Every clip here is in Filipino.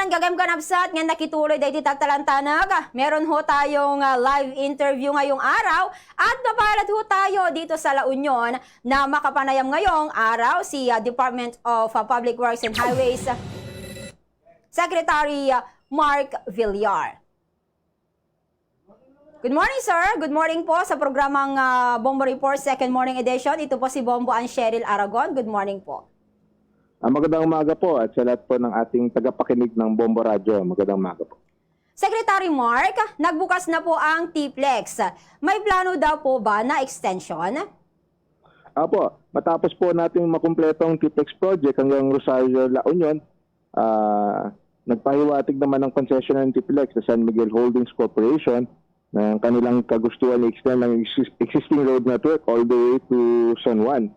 ang gagam kanabsat nga nakituloy dahil tagtalantanag. Meron ho tayong live interview ngayong araw at napalat ho tayo dito sa La Union na makapanayam ngayong araw si Department of Public Works and Highways Secretary Mark Villar. Good morning, sir. Good morning po sa programang Bombo Report Second Morning Edition. Ito po si Bombo Ann Cheryl Aragon. Good morning po. Magandang umaga po at sa lahat po ng ating tagapakinig ng Bombo Radio. Magandang umaga po. Secretary Mark, nagbukas na po ang TPLEX. May plano daw po ba na extension? Apo, matapos po natin makumpletong TPLEX project hanggang Rosario, La Union, nagpahiwatig naman ng concession ng TPLEX sa San Miguel Holdings Corporation na kanilang kagustuhan i-extend ng existing road network all the way to San Juan.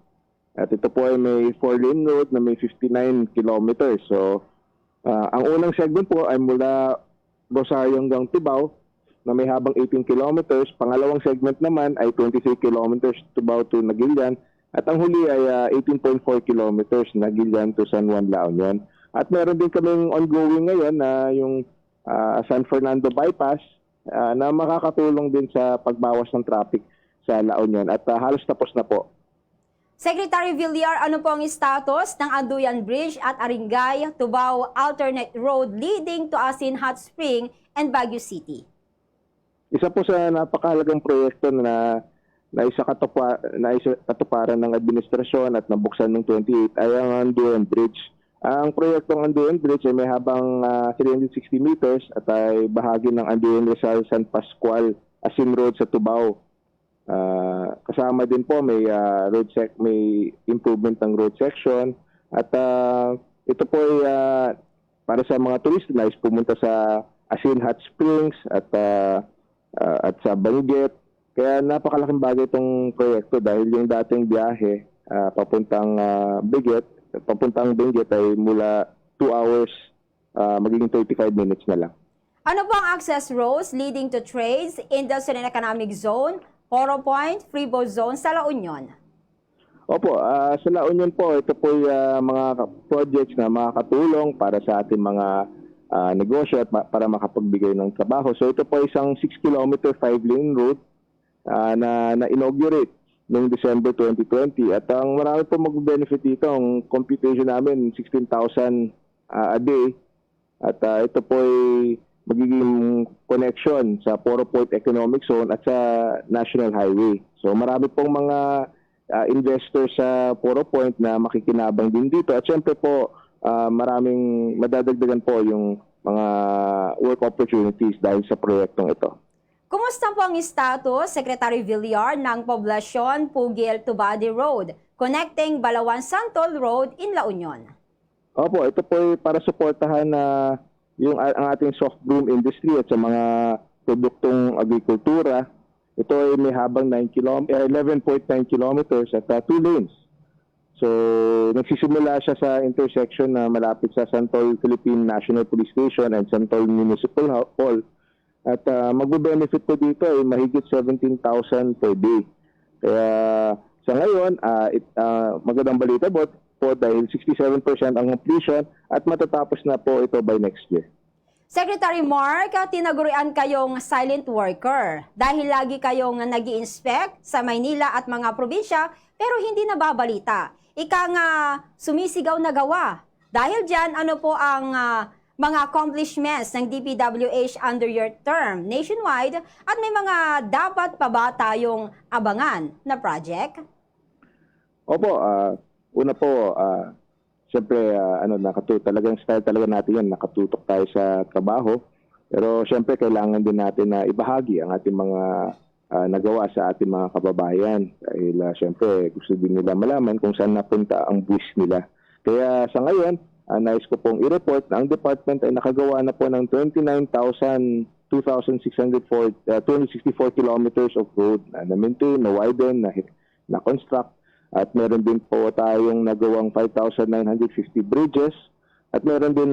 At ito po ay may 4-lane road na may 59 kilometers. So, ang unang segment po ay mula Rosario hanggang Tibao na may habang 18 kilometers. Pangalawang segment naman ay 23 kilometers Tibao to Nagilian. At ang huli ay 18.4 kilometers Nagilian to San Juan, La Union. At meron din kaming ongoing ngayon na yung San Fernando Bypass na makakatulong din sa pagbawas ng traffic sa La Union. At halos tapos na po. Secretary Villar, ano po ang status ng Anduyan Bridge at Aringay-Tubao alternate road leading to Asin Hot Spring and Baguio City? Isa po sa napakahalagang proyekto na isa katuparan ng administrasyon at nabuksan ng 28 ay ang Anduyan Bridge. Ang proyektong Anduyan Bridge ay may habang 360 meters at ay bahagi ng Anduyan Rizal San Pascual Asin Road sa Tubao. Kasama din po may may improvement ng road section at ito po ay para sa mga turista na pumunta sa Asin Hot Springs at sa Benguet. Kaya napakalaking bagay itong proyekto dahil yung dating biyahe papuntang Benguet ay mula 2 hours magiging 35 minutes na lang. Ano po ang access roads leading to trades, industrial and economic zone, Oro Point, Freebo Zone sa La Union? Opo, sa La Union po, ito po yung mga projects na makakatulong para sa ating mga negosyo at para makapagbigay ng trabaho. So ito po isang 6-kilometer 5-lane road na inaugurate noong December 2020. At ang marami po mag-benefit dito, ang computation namin, 16,000 a day. At ito po ay magiging connection sa Oro Point Economic Zone at sa National Highway. So marami pong mga investors sa Oro Point na makikinabang din dito. At syempre po, maraming madadagdagan po yung mga work opportunities dahil sa proyektong ito. Kumusta po ang status, Secretary Villar, ng poblasyon Pugil-Tubadi Road, connecting Balawan-Santol Road in La Union? Opo, ito po ay para suportahan na ang ating soft broom industry at sa mga produktong agrikultura. Ito ay may habang 11.9 kilometers at 2 lanes. So, nagsisimula siya sa intersection na malapit sa Santol Philippine National Police Station and Santol Municipal Hall. At magbe-benefit po dito ay mahigit 17,000 per day. Kaya sa ngayon, magandang balita po dahil 67% ang completion at matatapos na po ito by next year. Secretary Mark, tinagurian kayong silent worker dahil lagi kayong nag-i-inspect sa Maynila at mga probinsya pero hindi nababalita. Ika nga sumisigaw na gawa. Dahil dyan, ano po ang mga accomplishments ng DPWH under your term nationwide at may mga dapat pa ba tayong abangan na project? Opo, una po, siyempre, talagang style talaga natin yan, nakatutok tayo sa trabaho. Pero siyempre, kailangan din natin na ibahagi ang ating mga nagawa sa ating mga kababayan. Dahil siyempre, gusto din nila malaman kung saan napunta ang buwis nila. Kaya sa ngayon, nais ko pong i-report na ang department ay nakagawa na po ng 264 kilometers of road na maintain, na widen, na construct. At meron din po tayong nagawang 5,950 bridges. At meron din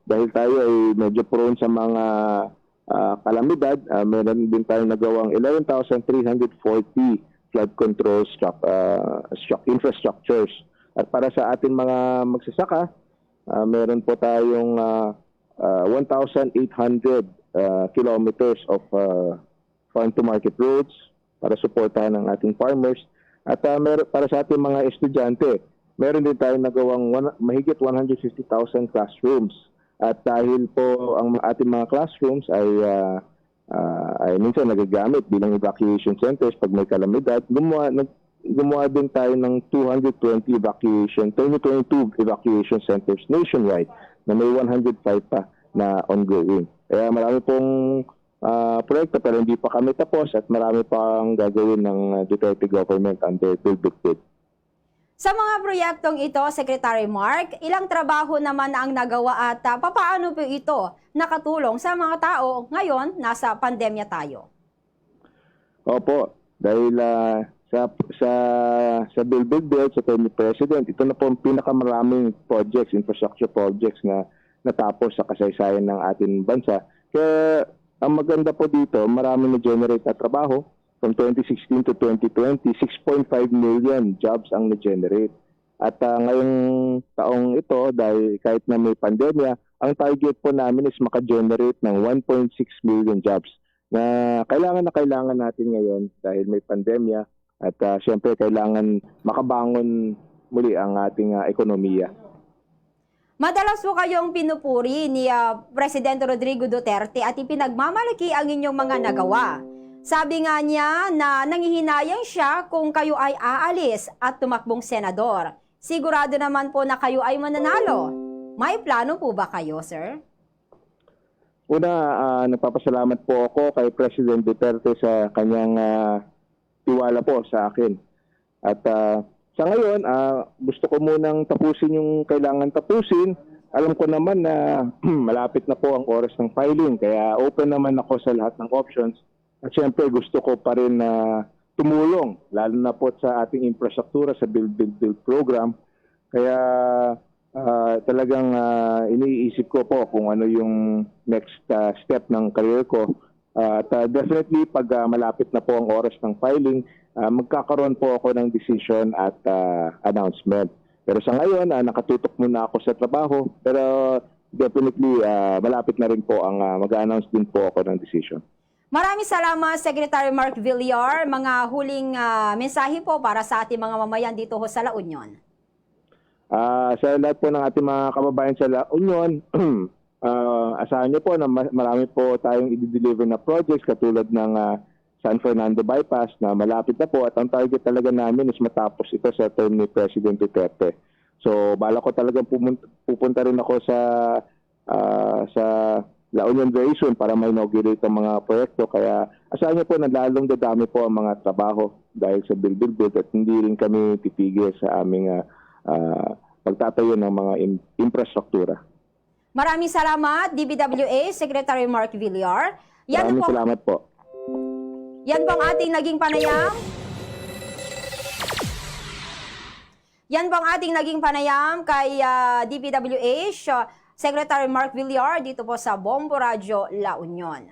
dahil tayo ay medyo prone sa mga kalamidad, meron din tayong nagawang 11,340 flood control infrastructures. At para sa ating mga magsasaka, meron po tayong 1,800 kilometers of farm-to-market roads para suportahan ang ating farmers. At para sa ating mga estudyante, meron din tayong nagawang mahigit 150,000 classrooms. At dahil po ang ating mga classrooms ay minsan nagagamit bilang evacuation centers pag may kalamidad, gumawa din tayo ng 2022 evacuation centers nationwide na may 105 pa na ongoing. Kaya marami pong proyekto pero hindi pa kami tapos at marami pang gagawin ng Duterte government under Build Back Better. Sa mga proyektong ito, Secretary Mark, ilang trabaho naman ang nagawa at papaano po ito nakatulong sa mga tao ngayon nasa pandemya tayo? Opo, dahil sa Build Back Better sa term ni President, ito na po ang pinakamaraming projects, infrastructure projects na natapos sa kasaysayan ng ating bansa. Kaya ang maganda po dito, marami na-generate na trabaho. From 2016 to 2020, 6.5 million jobs ang na-generate. At ngayong taong ito, dahil kahit na may pandemya, ang target po namin is maka-generate ng 1.6 million jobs na kailangan natin ngayon dahil may pandemya at siyempre kailangan makabangon muli ang ating ekonomiya. Madalas po kayong pinupuri ni Presidente Rodrigo Duterte at ipinagmamalaki ang inyong mga nagawa. Sabi nga niya na nangihinayang siya kung kayo ay aalis at tumakbong senador. Sigurado naman po na kayo ay mananalo. May plano po ba kayo, sir? Una, nagpapasalamat po ako kay President Duterte sa kanyang tiwala po sa akin. At sa ngayon, gusto ko munang tapusin yung kailangan tapusin. Alam ko naman na malapit na po ang oras ng filing, kaya open naman ako sa lahat ng options. At siyempre gusto ko pa rin na tumulong, lalo na po sa ating infrastruktura sa Build program. Kaya talagang iniisip ko po kung ano yung next step ng career ko. At definitely pag malapit na po ang oras ng filing, magkakaroon po ako ng decision at announcement. Pero sa ngayon, nakatutok muna ako sa trabaho. Pero definitely malapit na rin po ang mag-announce din po ako ng decision. Maraming salamat, Secretary Mark Villar. Mga huling mensahe po para sa ating mga mamayan dito ho sa La Union. Sa lahat po ng ating mga kababayan sa La Union, asahan niyo po na marami po tayong i-deliver na projects katulad ng San Fernando Bypass na malapit na po at ang target talaga namin is matapos ito sa term ni President Duterte. So, bala ko talagang pupunta rin ako sa La Union very soon para ma-inaugurate ang mga proyekto. Kaya asahan niyo po na lalong dadami po ang mga trabaho dahil sa Build at hindi rin kami titigil sa aming pagtatayo ng mga infrastruktura. Maraming salamat, DPWH Secretary Mark Villar. Maraming salamat po. Yan po ang ating naging panayam. Yan po ang ating naging panayam kay DPWH Secretary Mark Villar dito po sa Bombo Radio La Union.